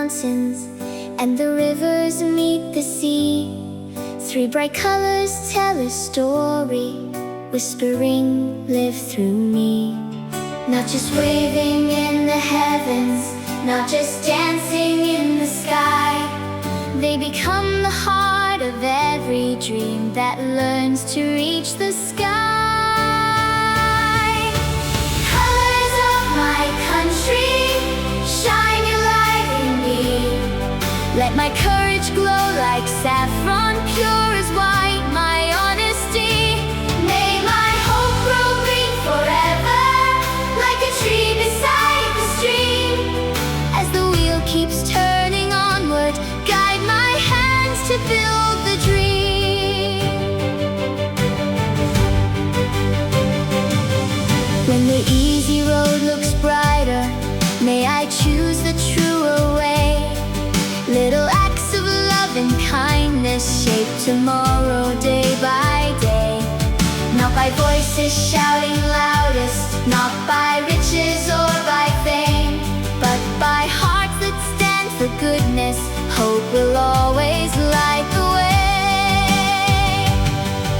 mountains, and the rivers meet the sea. Three bright colors tell a story, whispering, live through me. Not just waving in the heavens, not just dancing in the sky. They become the heart of every dream that learns to reach the sky. Colors of my country, shine your light in me. Let my courage glow like saffron, pure as white, my honesty. May my hope grow green forever, like a tree beside the stream. As the wheel keeps turning onward, guide my hands to build the dream. When the easy road looks brighter, may I choose the truer way. Little acts of love and kindness shape tomorrow day by day. Not by voices shouting loudest, not by riches or by fame, but by hearts that stand for goodness. Hope will always light the way.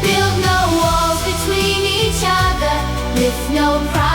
Build no walls between each other, lift no pride